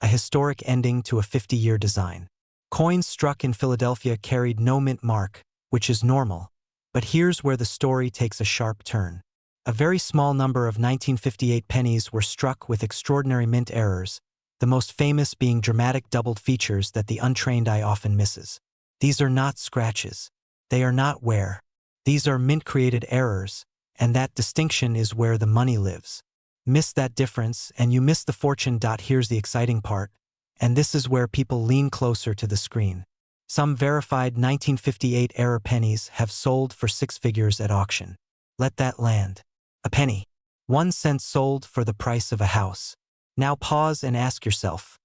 a historic ending to a 50-year design. Coins struck in Philadelphia carried no mint mark, which is normal. But here's where the story takes a sharp turn. A very small number of 1958 pennies were struck with extraordinary mint errors, the most famous being dramatic doubled features that the untrained eye often misses. These are not scratches. They are not wear. These are mint-created errors, and that distinction is where the money lives. Miss that difference, and you miss the fortune. Here's the exciting part, and this is where people lean closer to the screen. Some verified 1958 error pennies have sold for six figures at auction. Let that land. A penny. 1 cent sold for the price of a house. Now pause and ask yourself,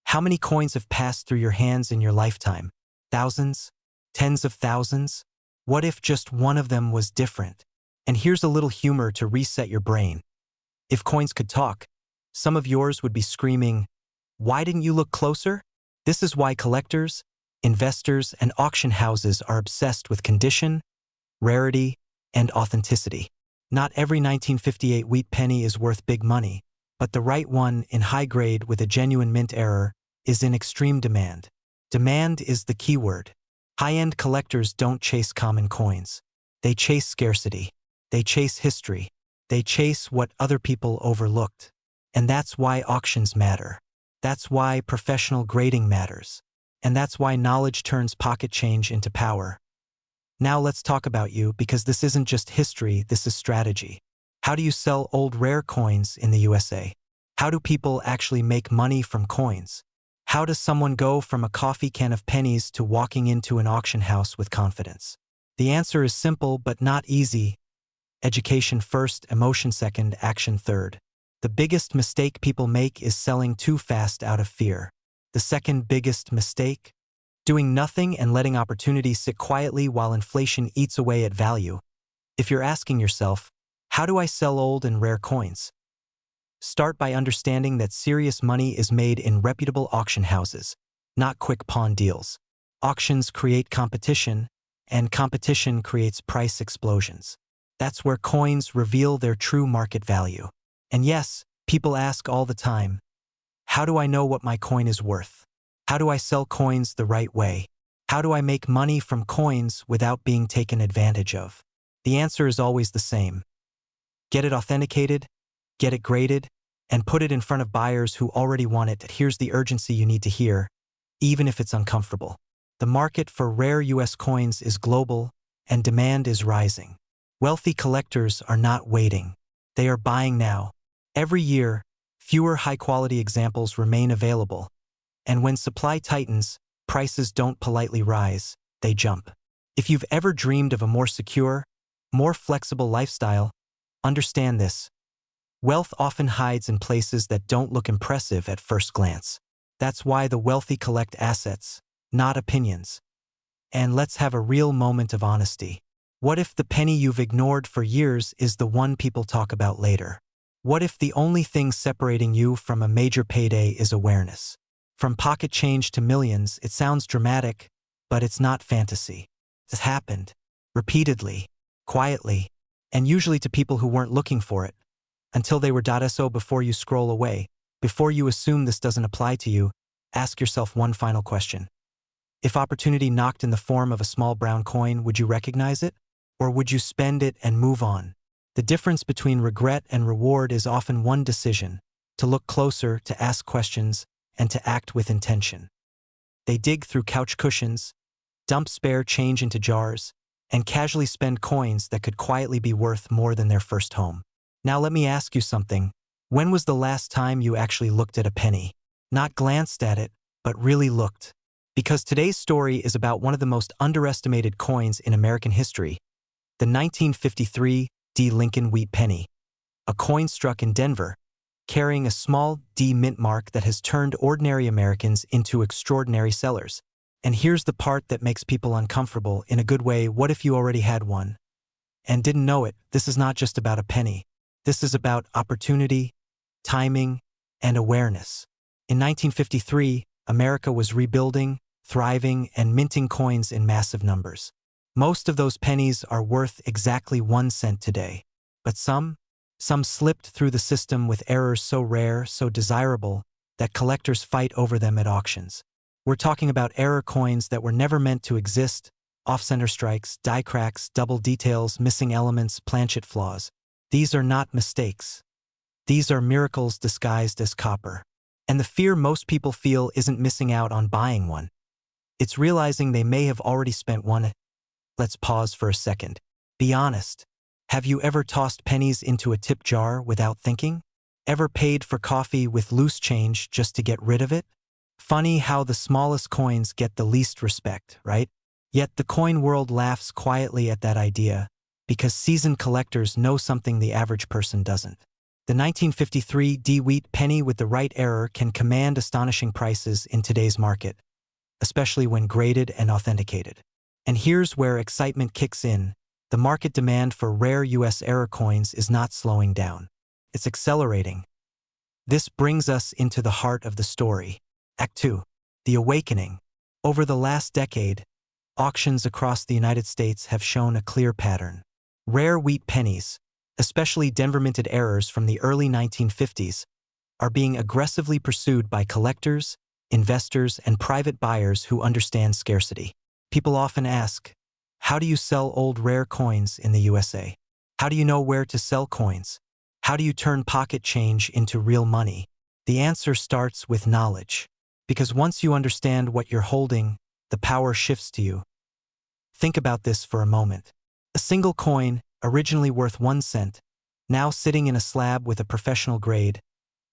how many coins have passed through your hands in your lifetime? Thousands? Tens of thousands? What if just one of them was different? And here's a little humor to reset your brain. If coins could talk, some of yours would be screaming, "Why didn't you look closer?" This is why collectors, investors, and auction houses are obsessed with condition, rarity, and authenticity. Not every 1958 wheat penny is worth big money, but the right one in high grade with a genuine mint error is in extreme demand. Demand is the key word. High-end collectors don't chase common coins. They chase scarcity. They chase history. They chase what other people overlooked. And that's why auctions matter. That's why professional grading matters. And that's why knowledge turns pocket change into power. Now let's talk about you, because this isn't just history, this is strategy. How do you sell old rare coins in the USA? How do people actually make money from coins? How does someone go from a coffee can of pennies to walking into an auction house with confidence? The answer is simple but not easy. Education first, emotion second, action third. The biggest mistake people make is selling too fast out of fear. The second biggest mistake? Doing nothing and letting opportunity sit quietly while inflation eats away at value. If you're asking yourself, how do I sell old and rare coins? Start by understanding that serious money is made in reputable auction houses, not quick pawn deals. Auctions create competition, and competition creates price explosions. That's where coins reveal their true market value. And yes, people ask all the time, how do I know what my coin is worth? How do I sell coins the right way? How do I make money from coins without being taken advantage of? The answer is always the same. Get it authenticated, get it graded, and put it in front of buyers who already want it. Here's the urgency you need to hear, even if it's uncomfortable. The market for rare US coins is global, and demand is rising. Wealthy collectors are not waiting. They are buying now. Every year, fewer high-quality examples remain available. And when supply tightens, prices don't politely rise, they jump. If you've ever dreamed of a more secure, more flexible lifestyle, understand this. Wealth often hides in places that don't look impressive at first glance. That's why the wealthy collect assets, not opinions. And let's have a real moment of honesty. What if the penny you've ignored for years is the one people talk about later? What if the only thing separating you from a major payday is awareness? From pocket change to millions, it sounds dramatic, but it's not fantasy. It's happened. Repeatedly. Quietly. And usually to people who weren't looking for it. Until they were. So before you scroll away, before you assume this doesn't apply to you, ask yourself one final question. If opportunity knocked in the form of a small brown coin, would you recognize it? Or would you spend it and move on? The difference between regret and reward is often one decision: to look closer, to ask questions, and to act with intention. They dig through couch cushions, dump spare change into jars, and casually spend coins that could quietly be worth more than their first home. Now let me ask you something. When was the last time you actually looked at a penny? Not glanced at it, but really looked. Because today's story is about one of the most underestimated coins in American history, the 1953 VDB Lincoln Wheat Penny, a coin struck in Denver, carrying a small D mint mark that has turned ordinary Americans into extraordinary sellers. And here's the part that makes people uncomfortable in a good way. What if you already had one and didn't know it? This is not just about a penny. This is about opportunity, timing, and awareness. In 1953, America was rebuilding, thriving, and minting coins in massive numbers. Most of those pennies are worth exactly 1 cent today. But some slipped through the system with errors so rare, so desirable, that collectors fight over them at auctions. We're talking about error coins that were never meant to exist: off-center strikes, die cracks, double details, missing elements, planchet flaws. These are not mistakes. These are miracles disguised as copper. And the fear most people feel isn't missing out on buying one. It's realizing they may have already spent one. Let's pause for a second. Be honest. Have you ever tossed pennies into a tip jar without thinking? Ever paid for coffee with loose change just to get rid of it? Funny how the smallest coins get the least respect, right? Yet the coin world laughs quietly at that idea, because seasoned collectors know something the average person doesn't. The 1953 D Wheat Penny with the right error can command astonishing prices in today's market, especially when graded and authenticated. And here's where excitement kicks in. The market demand for rare U.S. error coins is not slowing down. It's accelerating. This brings us into the heart of the story. Act 2. The Awakening. Over the last decade, auctions across the United States have shown a clear pattern. Rare wheat pennies, especially Denver-minted errors from the early 1950s, are being aggressively pursued by collectors, investors, and private buyers who understand scarcity. People often ask, how do you sell old rare coins in the USA? How do you know where to sell coins? How do you turn pocket change into real money? The answer starts with knowledge. Because once you understand what you're holding, the power shifts to you. Think about this for a moment. A single coin, originally worth 1 cent, now sitting in a slab with a professional grade,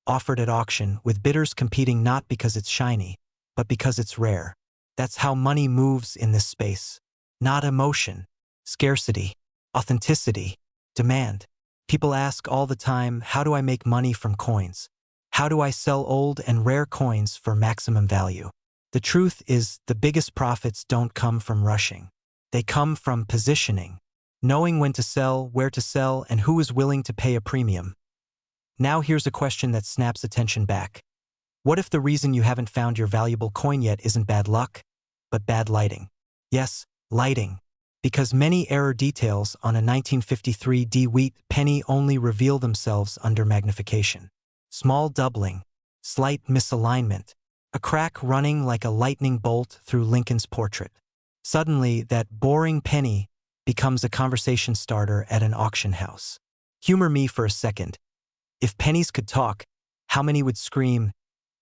offered at auction, with bidders competing not because it's shiny, but because it's rare. That's how money moves in this space. Not emotion, scarcity, authenticity, demand. People ask all the time, how do I make money from coins? How do I sell old and rare coins for maximum value? The truth is, the biggest profits don't come from rushing. They come from positioning, knowing when to sell, where to sell, and who is willing to pay a premium. Now here's a question that snaps attention back. What if the reason you haven't found your valuable coin yet isn't bad luck, but bad lighting? Yes, lighting. Because many error details on a 1953 D Wheat Penny only reveal themselves under magnification. Small doubling, slight misalignment, a crack running like a lightning bolt through Lincoln's portrait. Suddenly, that boring penny becomes a conversation starter at an auction house. Humor me for a second. If pennies could talk, how many would scream,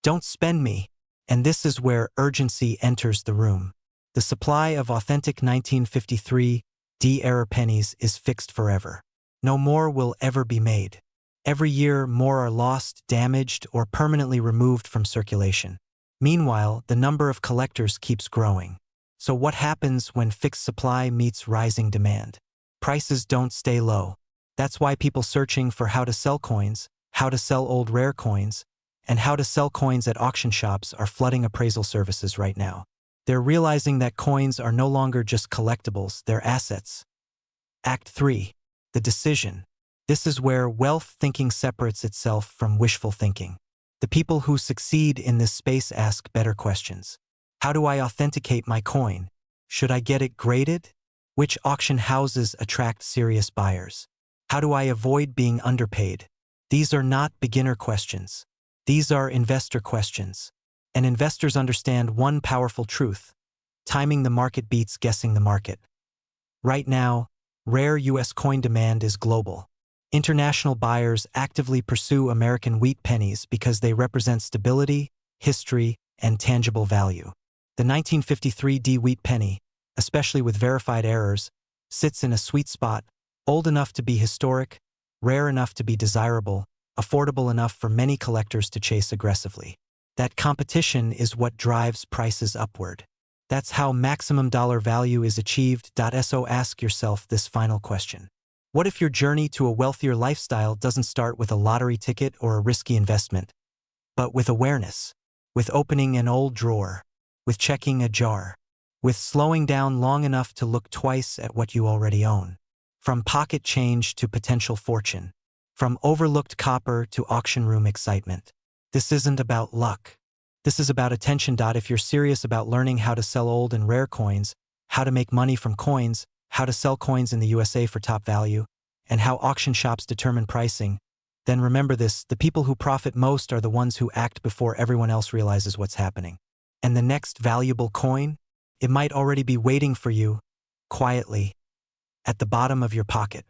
"Don't spend me"? And this is where urgency enters the room. The supply of authentic 1953 D-era pennies is fixed forever. No more will ever be made. Every year, more are lost, damaged, or permanently removed from circulation. Meanwhile, the number of collectors keeps growing. So what happens when fixed supply meets rising demand? Prices don't stay low. That's why people searching for how to sell coins, how to sell old rare coins, and how to sell coins at auction shops are flooding appraisal services right now. They're realizing that coins are no longer just collectibles, they're assets. Act 3. The Decision. This is where wealth thinking separates itself from wishful thinking. The people who succeed in this space ask better questions. How do I authenticate my coin? Should I get it graded? Which auction houses attract serious buyers? How do I avoid being underpaid? These are not beginner questions. These are investor questions. And investors understand one powerful truth: timing the market beats guessing the market. Right now, rare U.S. coin demand is global. International buyers actively pursue American wheat pennies because they represent stability, history, and tangible value. The 1953 D Wheat Penny, especially with verified errors, sits in a sweet spot, old enough to be historic, rare enough to be desirable, affordable enough for many collectors to chase aggressively. That competition is what drives prices upward. That's how maximum dollar value is achieved. So ask yourself this final question. What if your journey to a wealthier lifestyle doesn't start with a lottery ticket or a risky investment, but with awareness, with opening an old drawer, with checking a jar, with slowing down long enough to look twice at what you already own? From pocket change to potential fortune, from overlooked copper to auction room excitement. This isn't about luck. This is about attention. If you're serious about learning how to sell old and rare coins, how to make money from coins, how to sell coins in the USA for top value, and how auction shops determine pricing, then remember this: the people who profit most are the ones who act before everyone else realizes what's happening. And the next valuable coin, it might already be waiting for you, quietly, at the bottom of your pocket.